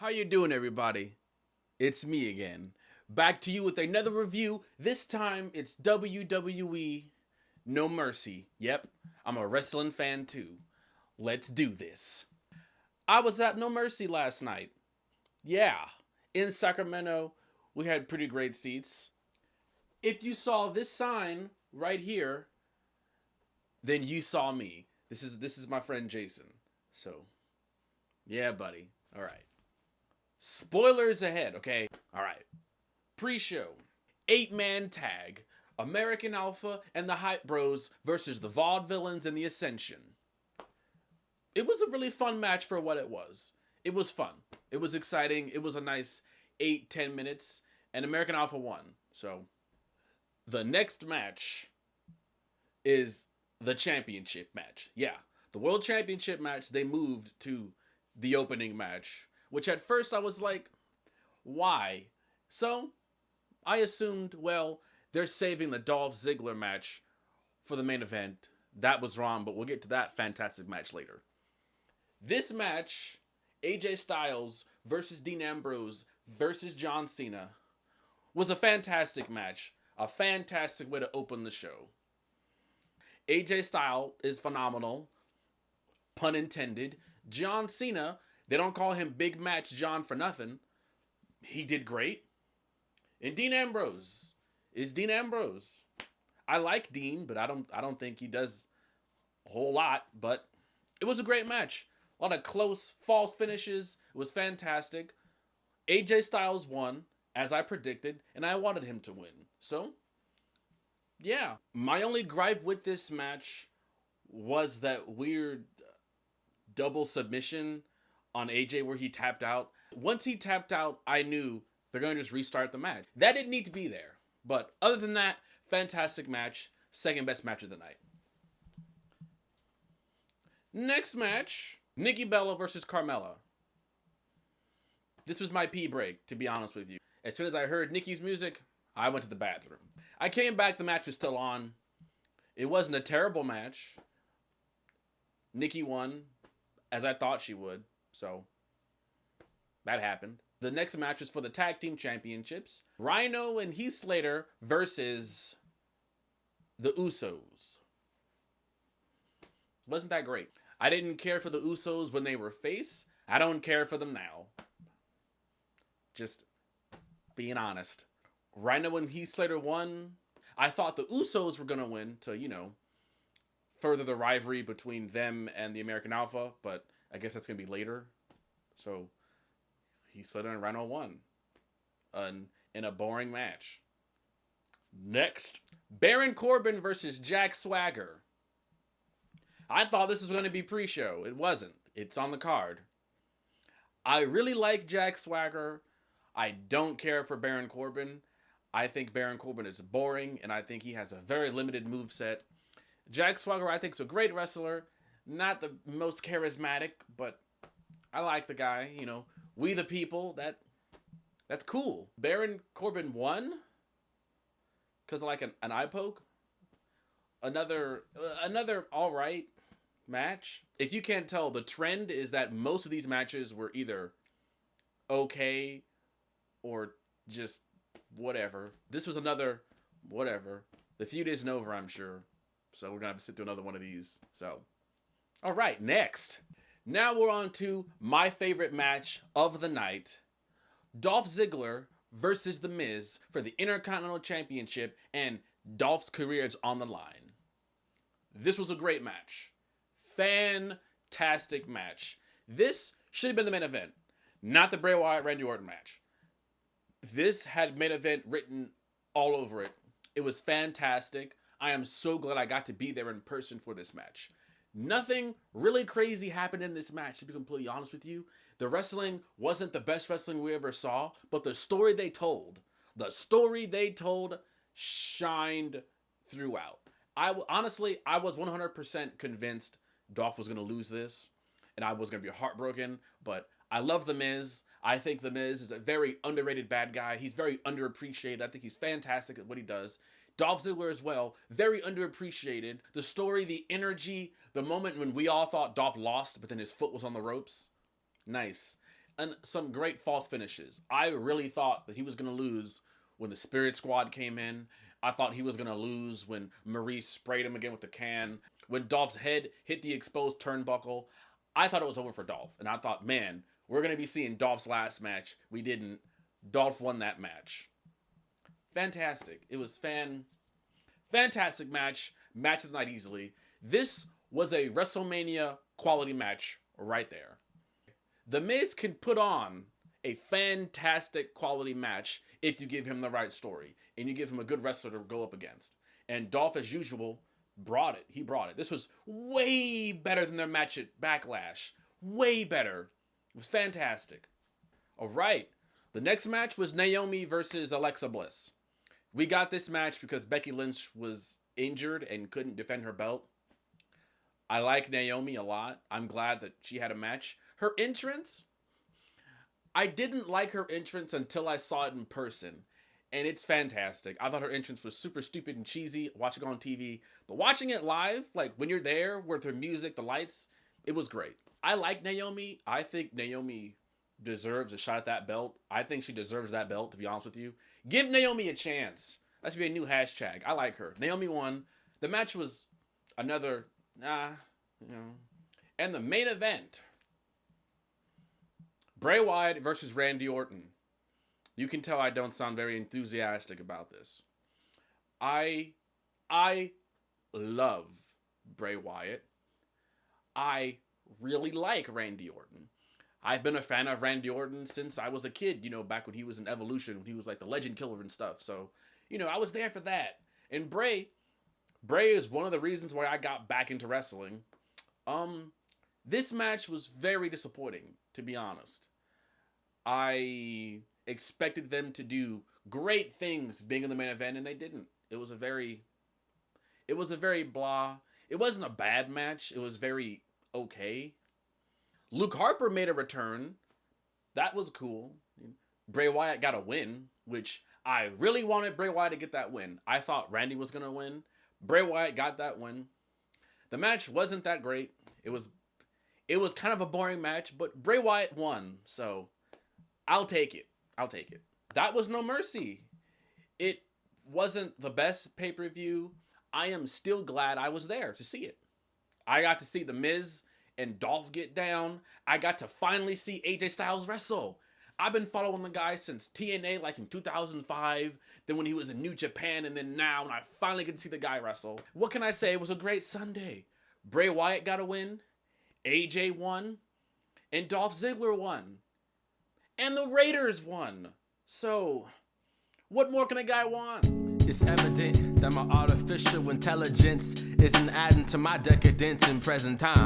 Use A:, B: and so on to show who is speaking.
A: How you doing, everybody? It's me again. Back to you with another review. This time it's WWE No Mercy. Yep, I'm a wrestling fan too. Let's do this. I was at No Mercy last night. Yeah, in Sacramento, we had pretty great seats. If you saw this sign right here, then you saw me. This is my friend Jason. So, yeah, buddy. All right. Spoilers ahead, okay? All right. Pre-show. 8-man tag. American Alpha and the Hype Bros versus the Vaudevillains and the Ascension. It was a really fun match for what it was. It was fun. It was exciting. It was a nice 8-10 minutes. And American Alpha won. So, the next match is the championship match. Yeah. The World Championship match, they moved to the opening match. Which at first I was like, why? So, I assumed, well, they're saving the Dolph Ziggler match for the main event. That was wrong, but we'll get to that fantastic match later. This match, AJ Styles versus Dean Ambrose versus John Cena, was a fantastic match. A fantastic way to open the show. AJ Styles is phenomenal. Pun intended. John Cena, they don't call him Big Match John for nothing. He did great. And Dean Ambrose is Dean Ambrose. I like Dean, but I don't think he does a whole lot, but it was a great match. A lot of close false finishes. It was fantastic. AJ Styles won, as I predicted, and I wanted him to win. So, yeah. My only gripe with this match was that weird double submission on AJ where he tapped out. Once he tapped out, I knew they're going to just restart the match. That didn't need to be there. But other than that, fantastic match. Second best match of the night. Next match, Nikki Bella versus Carmella. This was my pee break, to be honest with you. As soon as I heard Nikki's music, I went to the bathroom. I came back, the match was still on. It wasn't a terrible match. Nikki won, as I thought she would. So, that happened. The next match was for the Tag Team Championships. Rhino and Heath Slater versus the Usos. Wasn't that great. I didn't care for the Usos when they were face. I don't care for them now. Just being honest. Rhino and Heath Slater won. I thought the Usos were going to win to, further the rivalry between them and the American Alpha, but I guess that's going to be later. So, Heath Slater and Rhino won in a boring match. Next, Baron Corbin versus Jack Swagger. I thought this was going to be pre-show. It wasn't. It's on the card. I really like Jack Swagger. I don't care for Baron Corbin. I think Baron Corbin is boring, and I think he has a very limited moveset. Jack Swagger, I think, is a great wrestler. Not the most charismatic, but I like the guy. We the people. That's cool. Baron Corbin won because of like an eye poke. Another all right match. If you can't tell, the trend is that most of these matches were either okay or just whatever. This was another whatever. The feud isn't over, I'm sure. So we're going to have to sit through another one of these. So, all right, next. Now we're on to my favorite match of the night. Dolph Ziggler versus The Miz for the Intercontinental Championship, and Dolph's career is on the line. This was a great match. Fantastic match. This should have been the main event, not the Bray Wyatt Randy Orton match. This had main event written all over it. It was fantastic. I am so glad I got to be there in person for this match. Nothing really crazy happened in this match, to be completely honest with you. The wrestling wasn't the best wrestling we ever saw, but the story they told shined throughout. Honestly, I was 100% convinced Dolph was going to lose this, and I was going to be heartbroken, but I love The Miz. I think The Miz is a very underrated bad guy. He's very underappreciated. I think he's fantastic at what he does. Dolph Ziggler as well, very underappreciated. The story, the energy, the moment when we all thought Dolph lost, but then his foot was on the ropes. Nice. and some great false finishes. I really thought that he was going to lose when the Spirit Squad came in. I thought he was going to lose when Maurice sprayed him again with the can. When Dolph's head hit the exposed turnbuckle, I thought it was over for Dolph. And I thought, man, we're going to be seeing Dolph's last match. We didn't. Dolph won that match. Fantastic. It was fantastic match. Match of the night easily. This was a WrestleMania quality match right there. The Miz can put on a fantastic quality match if you give him the right story and you give him a good wrestler to go up against. And Dolph, as usual, brought it. He brought it. This was way better than their match at Backlash. Way better. It was fantastic. All right. The next match was Naomi versus Alexa Bliss. We got this match because Becky Lynch was injured and couldn't defend her belt. I like Naomi a lot. I'm glad that she had a match. Her entrance, I didn't like her entrance until I saw it in person. And it's fantastic. I thought her entrance was super stupid and cheesy watching it on TV. But watching it live, like when you're there with her music, the lights, it was great. I like Naomi. I think Naomi deserves a shot at that belt. I think she deserves that belt, to be honest with you. Give Naomi a chance. That should be a new hashtag. I like her. Naomi won. The match was another, And the main event, Bray Wyatt versus Randy Orton. You can tell I don't sound very enthusiastic about this. I love Bray Wyatt. I really like Randy Orton. I've been a fan of Randy Orton since I was a kid, back when he was in Evolution, when he was like the Legend Killer and stuff. So, I was there for that. And Bray is one of the reasons why I got back into wrestling. This match was very disappointing, to be honest. I expected them to do great things being in the main event, and they didn't. It was a very blah. It wasn't a bad match. It was very okay. Luke Harper made a return. That was cool. Bray Wyatt got a win, which I really wanted Bray Wyatt to get that win. I thought Randy was going to win. Bray Wyatt got that win. The match wasn't that great. It was kind of a boring match, but Bray Wyatt won, so I'll take it. That was No Mercy. It wasn't the best pay-per-view. I am still glad I was there to see it. I got to see The Miz and Dolph get down. I got to finally see AJ Styles wrestle. I've been following the guy since TNA, like in 2005, then when he was in New Japan, and then now, and I finally get to see the guy wrestle. What can I say? It was a great Sunday. Bray Wyatt got a win, AJ won, and Dolph Ziggler won. And the Raiders won. So, what more can a guy want?
B: It's evident that my artificial intelligence isn't adding to my decadence in present time.